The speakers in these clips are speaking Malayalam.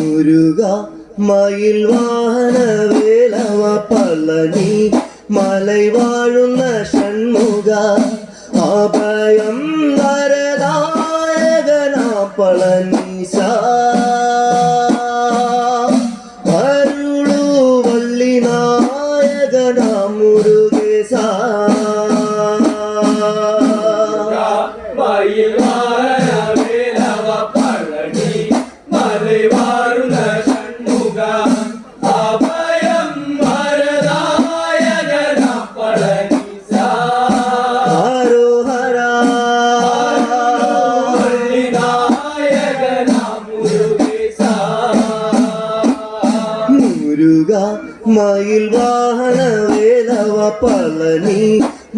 മുരുക മയിൽ വാഹന വേലവ പളനി മലൈ വാഴുന്ന ഷൺമുഖ അഭയം വരദായകന പളനീശ അരുളു വള്ളി നായകന മുരുകേശ മയിൽ വാഹന വേലവ പളനി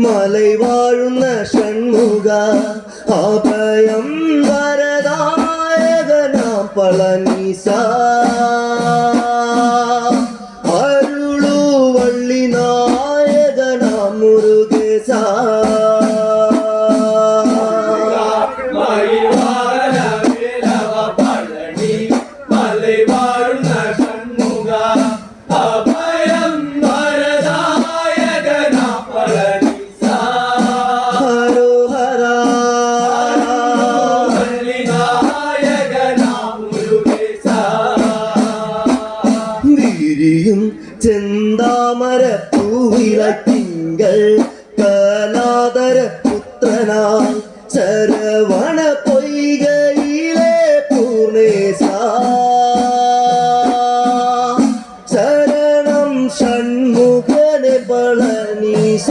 മലൈ വാഴുന്ന ഷൺമുഖ അഭയം വരദായകന പളനീശ അരുളു വള്ളി നായകന മുരുകേശ ചെന്താമര പൂവില തിങ്കൾ കലാധര പുത്രനായി ശരവണ പൊയ്കയിലെ പൂർണേശ ശരണം ഷൺമുഖനെ പളനീശ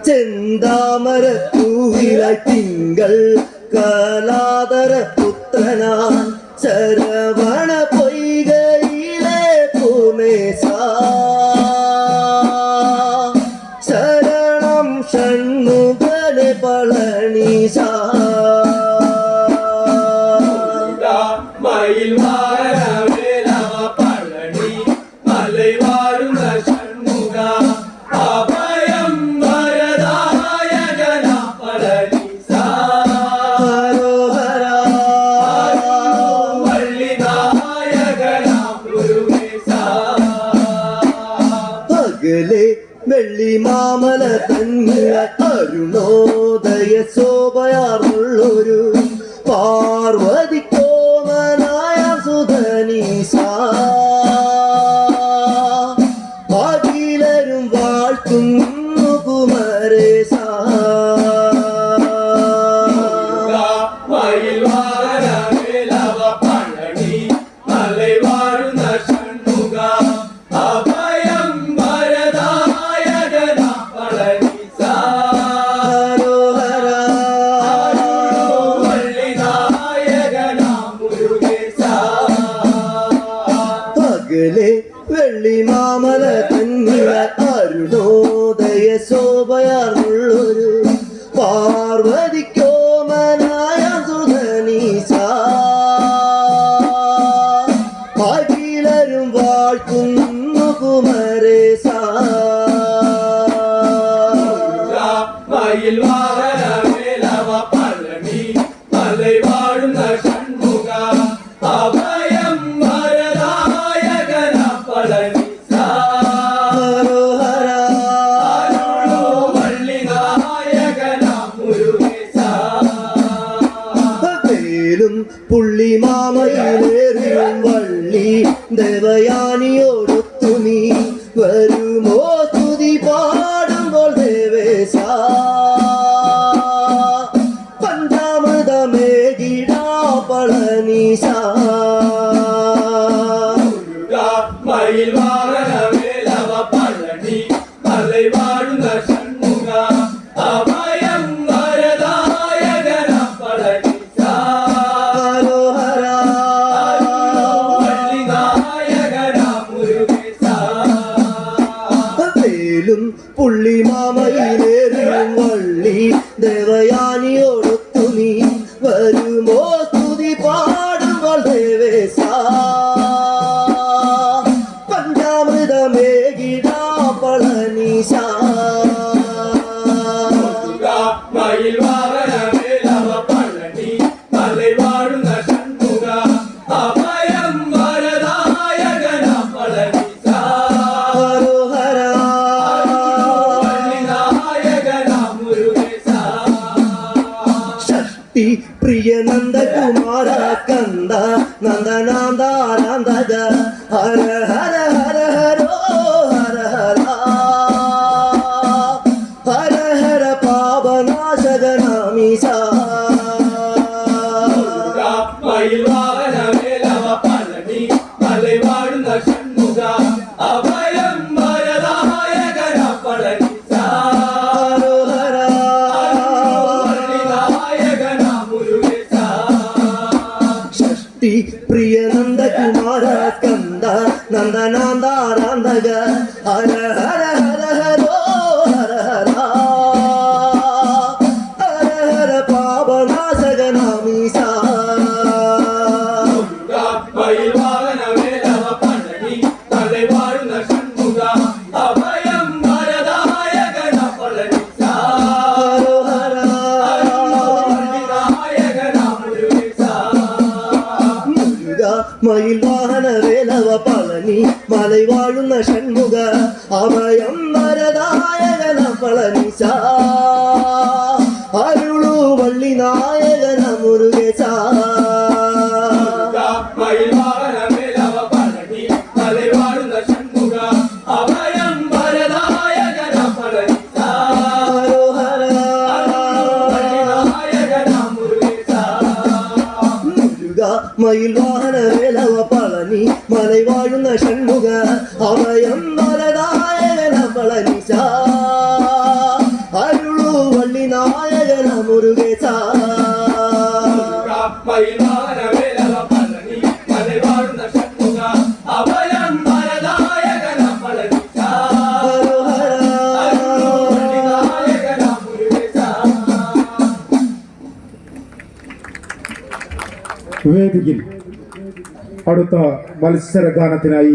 ചെന്താമര പൂവില തിങ്കൾ കലാധര പുത്രനാൻ ശരവണ പൊയ്കയിലെ പൂർണേശ ശരണം ഷൺമുഖനെ പളനീശ വെള്ളി മാമല തന്നില അരുണോദയ ശോഭയാർന്നുള്ളൊരു പാർവതിക്കോമനായ സുധനീശ അഖിലരും വാഴ്ത്തുന്നു കുമരേശ വെള്ളി മാമല തന്നില അരുണോദയ ശോഭയാർന്നുള്ളൊരു പാർവതിക്കോമനായ സുധനീശ അഖിലരും വാഴ്ത്തുന്നു കുമരേശ പുള്ളി മാമയിലേറിയും വള്ളി ദേവയാനിയോടൊത്തു നീ വരുമോ സ്തുതി പാടുമ്പോൾ ദേവേശ പഞ്ചാമൃതമേകിടാ പളനീശ പ്രിയ നന്ദകുമാര കന്ദ നന്ദനാന്ദാനന്ദജ ഹര ഹര ഹര ഹരോ ഹര ഹര ഹര ഹര പാപനാശകനാമീശ അഭയം വരദായകന പളനിസ പ്രിയ നന്ദകുമാര കന്ദ നന്ദനാന്ദാനന്ദഗ ഹര ഹര ഹര ഹരോ ഹര ഹര ഹര ഹര പാപനാശകനാമീശ അഭയം വരദായകന പളനിസ മയിൽ വാഹന വേലവ പളനി മലൈ വാഴുന്ന ഷൺമുഖ അഭയം വരദായകന പളനിസ അരുളു വള്ളി നായകന മുരുകേശ അഭയം വരദായകന പളനിസ മയിൽ വാഹന വേലവ പളനി മലൈ വാഴുന്ന ഷൺമുഖ അഭയം വരദായകന പളനിസ അരുളു വള്ളി നായകന മുരുകേശ അഭയം വരദായകന പളനിസ വേദിയിൽ അടുത്ത മത്സര ഗാനത്തിനായി